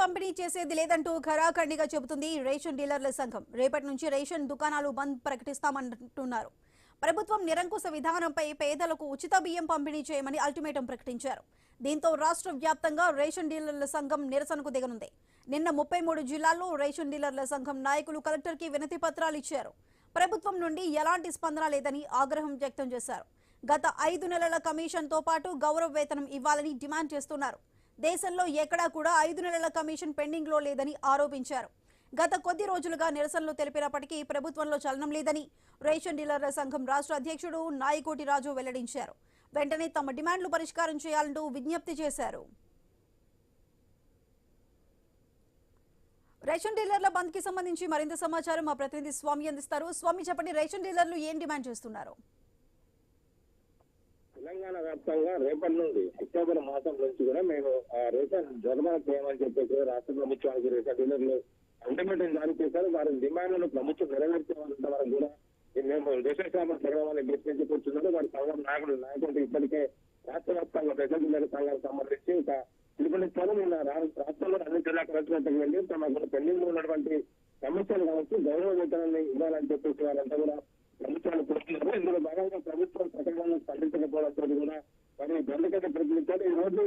పంపిణీ చేసేది లేదంటూ ఖరాఖండిగా చెబుతుంది రేషన్ డీలర్ల సంఘం. రేపటి నుంచి రేషన్ దుకాణాలు బంద్ ప్రకటిస్తామంటున్నారు. ప్రభుత్వం నిరంకుశ విధానంపై పేదలకు ఉచిత బియ్యం పంపిణీ చేయమని అల్టిమేటం ప్రకటించారు. దీంతో రాష్ట్ర వ్యాప్తంగా రేషన్ డీలర్ల సంఘం నిరసనకు దిగనుంది. నిన్న 33 జిల్లాల్లో రేషన్ డీలర్ల సంఘం నాయకులు కలెక్టర్కి వినతి పత్రాలు ఇచ్చారు. ప్రభుత్వం నుండి ఎలాంటి స్పందన లేదని ఆగ్రహం వ్యక్తం చేశారు. గత 5 నెలల కమిషన్తో పాటు గౌరవ వేతనం ఇవ్వాలని డిమాండ్ చేస్తున్నారు. దేశంలో ఎక్కడా కూడా 5 నెలల కమిషన్ పెండింగ్ లో లేదని ఆరోపించారు. గత కొద్ది రోజులుగా నిరసనలు తెలిపినప్పటికీ ప్రభుత్వంలో చలనం లేదని రేషన్ డీలర్ల సంఘం రాష్ట్ర అధ్యక్షుడు నాయకోటి రాజు వెల్లడించారు. వెంటనే తమ డిమాండ్లు పరిష్కారం చేయాలంటూ విజ్ఞప్తి చేశారు. రేషన్ డీలర్ల బంద్ కి సంబంధించి మరింత సమాచారం మా ప్రతినిధి స్వామి అందిస్తారు. స్వామి, చెప్పండి, రేషన్ డీలర్లు ఏం డిమాండ్ చేస్తున్నారు? తెలంగాణ వ్యాప్తంగా రేపటి నుండి అక్టోబర్ మాసం నుంచి కూడా మేము రేషన్ జగమన చేయమని చెప్పేసి రాష్ట్ర ప్రభుత్వానికి రేషన్ డీలర్లు అల్టిమేటం జారీ చేశారు. వారి డిమాండ్లను ప్రభుత్వం నెరవేర్చేంత వరకు కూడా మేము రేషన్ షాపులు తెరవాలని ప్రశ్నించి కూర్చున్నారు. వారి సంఘం నాయకులు ఇప్పటికే రాష్ట్ర వ్యాప్తంగా రేషన్ డీలర్ సంఘానికి సంబంధించి ఒక పిలుపునిచ్చారు. నిన్న రాష్ట్రంలో అన్ని జిల్లా కలెక్టర్లకు వెళ్ళి తమ పెండింగ్ ఉన్నటువంటి సమస్యలు కావచ్చు గౌరవ వేతనాన్ని ఇవ్వాలని చెప్పేసి వారంతా కూడా ప్రభుత్వాలు కోరుతున్నారు. ఇందులో భాగంగా ప్రభుత్వం సకాలంలో స్పందించకపోవడంతో కూడా మరి బంధుకైతే ప్రకటించారు. ఈ రోజు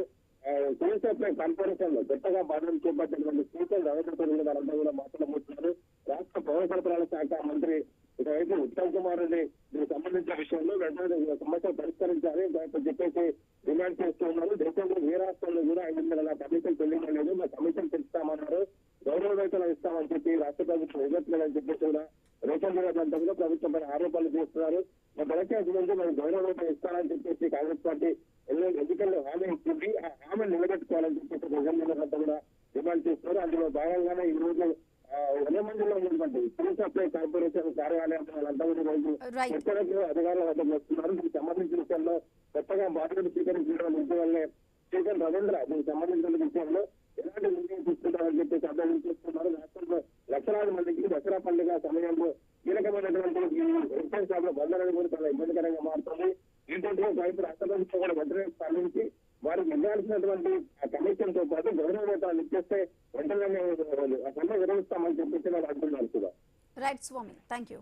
సివిల్ సప్లై కార్పొరేషన్ లో కొత్తగా బాధ్యతలు చేపట్టినటువంటి స్పీకర్ రవీంద్రతో కూడా వారంతా కూడా మాట్లాడబోతున్నారు. రాష్ట్ర పౌర సరఫరాల శాఖ మంత్రి ఇటువైపు ఉత్తమ్ కుమార్ రెడ్డి దీనికి సంబంధించిన విషయంలో వెంటనే సమస్యలు పరిష్కరించాలి చెప్పేసి డిమాండ్ చేస్తూ ఉన్నారు. దేశంలో ఏ రాష్ట్రంలో కూడా 5 నెలల కమిషన్ పెళ్లింగ్ లేదు, మా కమిషన్ పెంచుతామన్నారు, గౌరవ వేతనం ఇస్తామని చెప్పి రాష్ట్ర ప్రభుత్వం ఇవ్వట్లేదని చెప్పేసి కూడా రేషన్ డీలర్లంతా కూడా ప్రభుత్వం పైన ఆరోపణలు చేస్తున్నారు. మా దళిత ముందు మనం గౌరవ వేతనం ఇస్తానని చెప్పేసి కాంగ్రెస్ పార్టీ ఎన్నికల్లో హామీ ఇచ్చింది. ఆ హామీ నిలబెట్టుకోవాలని చెప్పేసి రేషన్ డీలర్లంతా కూడా డిమాండ్ చేస్తున్నారు. అందులో భాగంగానే ఈ రోజు మందిలో ఉన్నటువంటి సివిల్ సప్లై కార్పొరేషన్ కార్యాలయం వాళ్ళంతా కూడా రోజు ఎక్కడెక్కడ అధికారుల వద్దకు వస్తున్నారు. దీనికి సంబంధించిన విషయంలో కొత్తగా బాధ్యతలు స్వీకరించడం వల్లే స్పీకర్ రవీంద్ర దీనికి సంబంధించిన విషయంలో ఎలాంటి నిర్ణయం తీసుకుంటారని చెప్పేసి అభ్యర్థన చేస్తున్నారు. రాష్ట్రంలో లక్షలాది మందికి దసరా పండుగ సమయంలో కీలకమైనటువంటి రేషన్ షాపుల బంధాలను కూడా చాలా ఇబ్బందికరంగా మారుతుంది. ఏంటంటే వైపు రాష్ట్ర ప్రభుత్వం కూడా వెంటనే స్పందించి వారికి ఇవ్వాల్సినటువంటి ఆ కమిషన్ తో పాటు గౌరవ వేతనాలు ఇచ్చేస్తే వెంటనే మేము ఆ సమ్మె విరమిస్తామని చెప్పేసి వాళ్ళు అంటున్నారు కూడా. Right Swami, thank you.